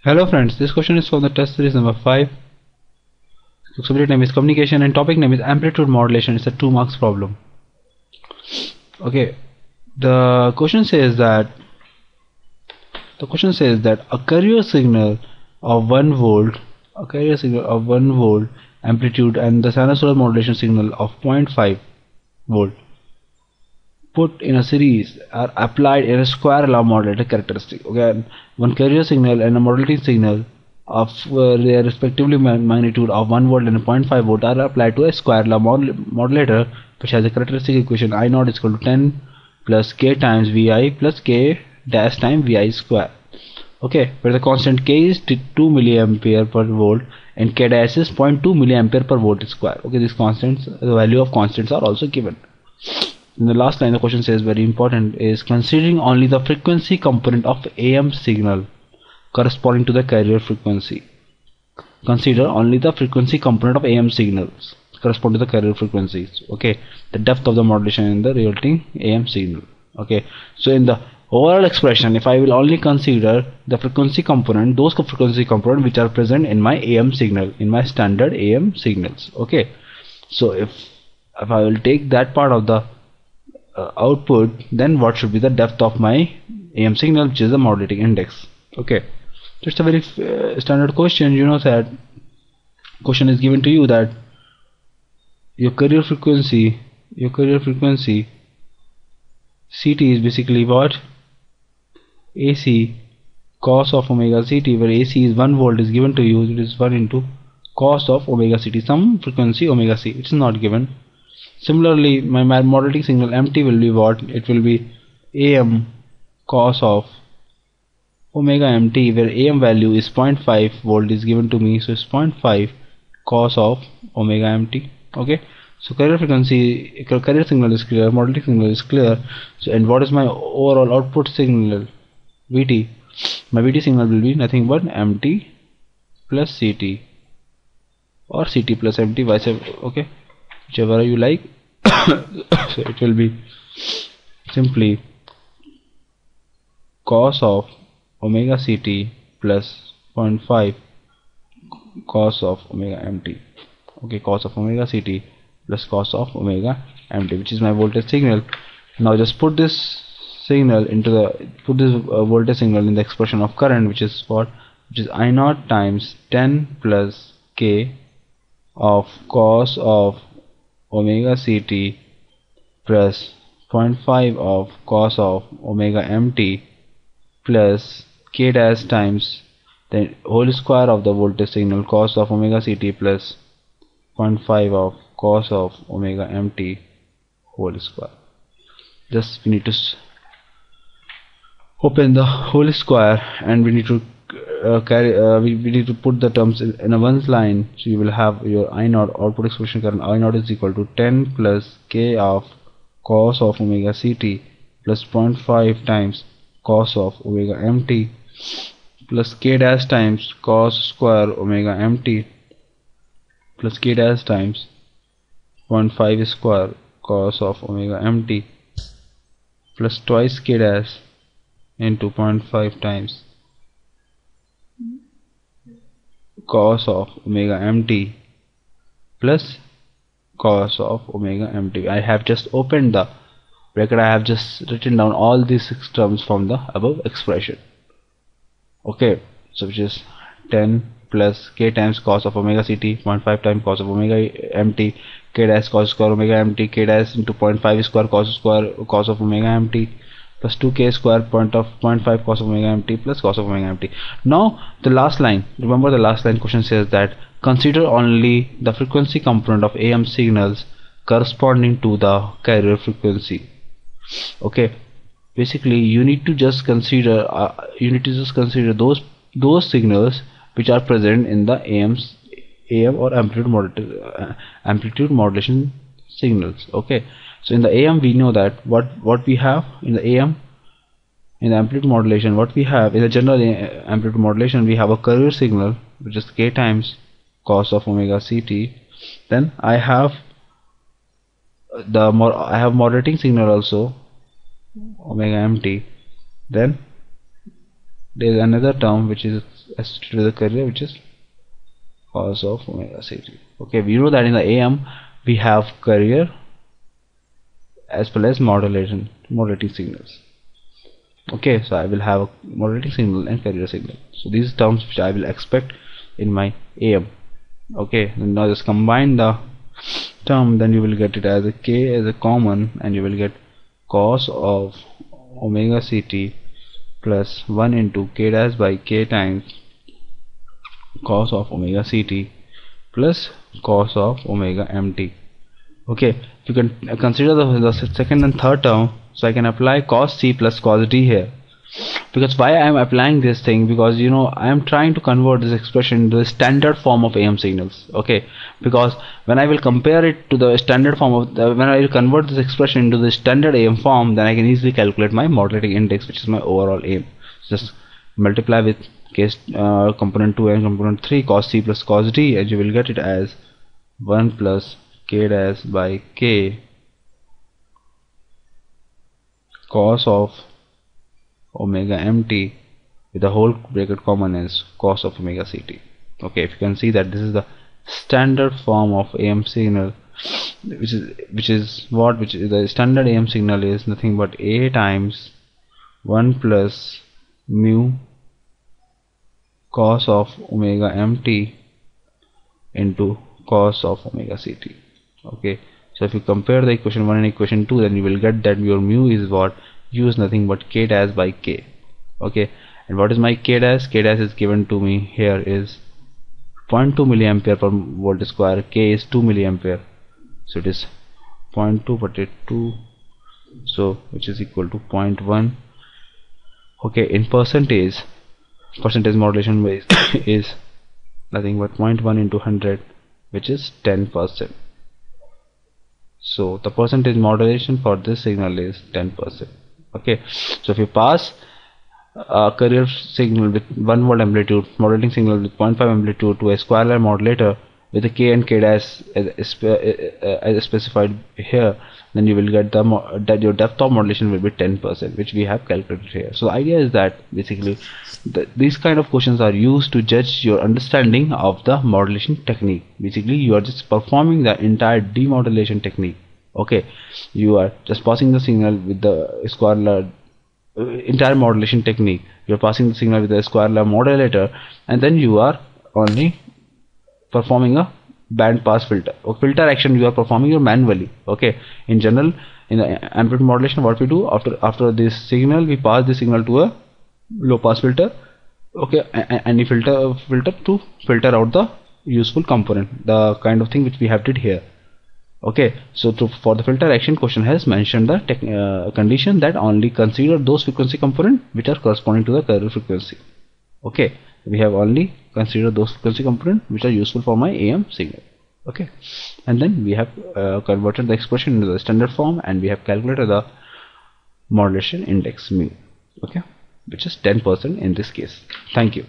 Hello friends, this question is from the test series number 5. The subject name is communication and topic name is amplitude modulation. It's a 2 marks problem. Okay, the question says that a carrier signal of 1 volt, amplitude and the sinusoidal modulation signal of 0.5 volt put in a series are applied in a square law modulator characteristic. Okay, one carrier signal and a modulating signal of their respectively magnitude of 1 volt and 0.5 volt are applied to a square law modulator which has a characteristic equation I naught is equal to 10 plus k times vi plus k dash times vi square. Okay, where the constant k is 2 milliampere per volt and k dash is 0.2 milliampere per volt square. Okay, these constants, the value of constants are also given. In the last line the question says, very important, is considering only the frequency component of AM signal corresponding to the carrier frequency. Consider only the frequency component of AM signals corresponding to the carrier frequencies. Okay, the depth of the modulation in the resulting AM signal. Okay, so in the overall expression, if I will only consider the frequency component, those frequency components which are present in my AM signal, in my standard AM signals. Okay, so if I will take that part of the output, then what should be the depth of my AM signal, which is the modulating index. Okay, just a very standard question. You know that question is given to you that your carrier frequency CT is basically what? AC cos of omega CT, where AC is 1 volt is given to you. It is 1 into cos of omega CT, some frequency omega C. It is not given. Similarly, my modulating signal MT will be what? It will be AM cos of omega MT, where AM value is 0.5 volt is given to me, so it's 0.5 cos of omega MT. Okay, so carrier signal is clear, modulating signal is clear. So, and what is my overall output signal? VT. My VT signal will be nothing but MT plus CT, or CT plus MT, vice versa. Okay, whichever you like. So it will be simply cos of omega CT plus 0.5 cos of omega MT. Okay, cos of omega CT plus cos of omega MT, which is my voltage signal. Now just put this signal into the voltage signal in the expression of current, which is what? Which is I naught times 10 plus k of cos of omega CT plus 0.5 of cos of omega MT plus k dash times the whole square of the voltage signal cos of omega CT plus 0.5 of cos of omega MT whole square. Just we need to open the whole square and we need to we need to put the terms in a one line. So you will have your I naught output expression current I naught is equal to 10 plus k of cos of omega CT plus 0.5 times cos of omega MT plus k dash times cos square omega MT plus k dash times 0.5 square cos of omega MT plus twice k dash into 0.5 times cos of omega MT plus cos of omega MT. I have just opened the bracket. I have just written down all these 6 terms from the above expression. Okay, so which is 10 plus k times cos of omega CT, 0.5 times cos of omega MT, k dash cos square omega MT, k dash into 0.5 square cos of omega MT plus 2k square 0.5 cos of omega MT plus cos of omega MT. Now the last line, remember the last line question says that consider only the frequency component of AM signals corresponding to the carrier frequency. Okay, basically you need to just consider those signals which are present in the AM or amplitude modulation signals. Okay, so in the AM we know that what we have in the AM, in the amplitude modulation, what we have in the general amplitude modulation, we have a carrier signal which is k times cos of omega CT. Then I have modulating signal also omega MT. Then there is another term which is associated with the carrier, which is cos of omega ct. Okay, we know that in the AM we have carrier as well as modulating signals. Okay, so I will have a modulating signal and carrier signal. So these terms which I will expect in my AM. Okay, and now just combine the term, then you will get it as a k as a common, and you will get cos of omega ct plus 1 into k dash by k times cos of omega ct plus cos of omega mt. Okay, you can consider the second and third term, so I can apply cos c plus cos d here. Because why I am applying this thing, because you know I am trying to convert this expression into the standard form of AM signals. Okay, because when I will compare it to the standard form of when I will convert this expression into the standard AM form, then I can easily calculate my modulating index, which is my overall AM. Just multiply with case component 2 and component 3 cos c plus cos d, and you will get it as 1 plus k dash by k cos of omega mt with the whole bracket common is cos of omega ct. Okay, if you can see that this is the standard form of AM signal, which is the standard AM signal is nothing but A times 1 plus mu cos of omega mt into cos of omega ct. Okay, so if you compare the equation 1 and equation 2, then you will get that your mu is what? U is nothing but k dash by k. Okay, and what is my k dash? K dash is given to me here is 0.2 milliampere per volt square. K is 2 milliampere, so it is 0.2 but 2, so which is equal to 0.1. Okay, in percentage modulation base is nothing but 0.1 into 100, which is 10%. So the percentage modulation for this signal is 10%. Okay, so if you pass a carrier signal with 1 volt amplitude, modulating signal with 0.5 amplitude to a square layer modulator with a k and k dash as specified here, then you will get that your depth of modulation will be 10%, which we have calculated here. So the idea is that basically these kind of questions are used to judge your understanding of the modulation technique. Basically you are just performing the entire demodulation technique. Okay, you are just passing the signal with the square layer entire modulation technique. You are passing the signal with the square layer modulator, and then you are only performing a band pass filter or filter action. You are performing your manually. Okay, in general, in the amplitude modulation, what we do after this signal, we pass the signal to a low pass filter. Okay, and you filter to filter out the useful component, the kind of thing which we have did here. Okay, so for the filter action, question has mentioned the condition that only consider those frequency component which are corresponding to the carrier frequency. Okay, we have only considered those frequency component which are useful for my AM signal. Okay, and then we have converted the expression into the standard form, and we have calculated the modulation index mu. Okay, which is 10% in this case. Thank you.